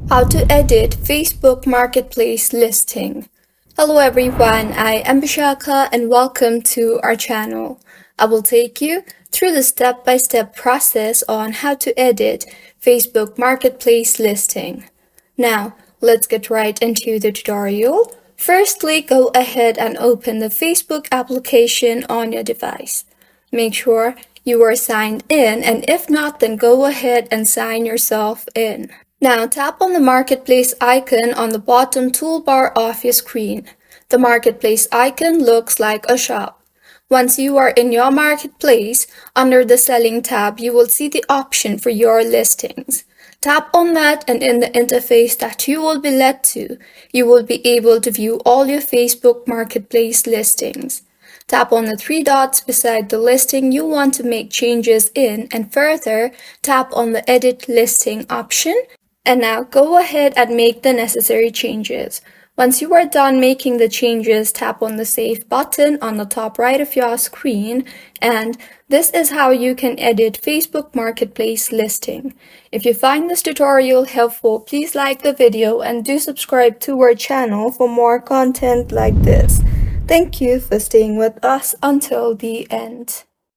How to edit Facebook Marketplace listing. Hello everyone, I am Bishaka and welcome to our channel. I will take you through the step-by-step process on how to edit Facebook Marketplace listing. Now, let's get right into the tutorial. Firstly, go ahead and open the Facebook application on your device. Make sure you are signed in, and if not, then go ahead and sign yourself in. Now tap on the Marketplace icon on the bottom toolbar of your screen. The Marketplace icon looks like a shop. Once you are in your Marketplace, under the Selling tab, you will see the option for your listings. Tap on that, and in the interface that you will be led to, you will be able to view all your Facebook Marketplace listings. Tap on the three dots beside the listing you want to make changes in, and further, tap on the Edit Listing option. And now go ahead and make the necessary changes. Once you are done making the changes, tap on the Save button on the top right of your screen, and this is how you can edit Facebook Marketplace listing. If you find this tutorial helpful, please like the video and do subscribe to our channel for more content like this. Thank you for staying with us until the end.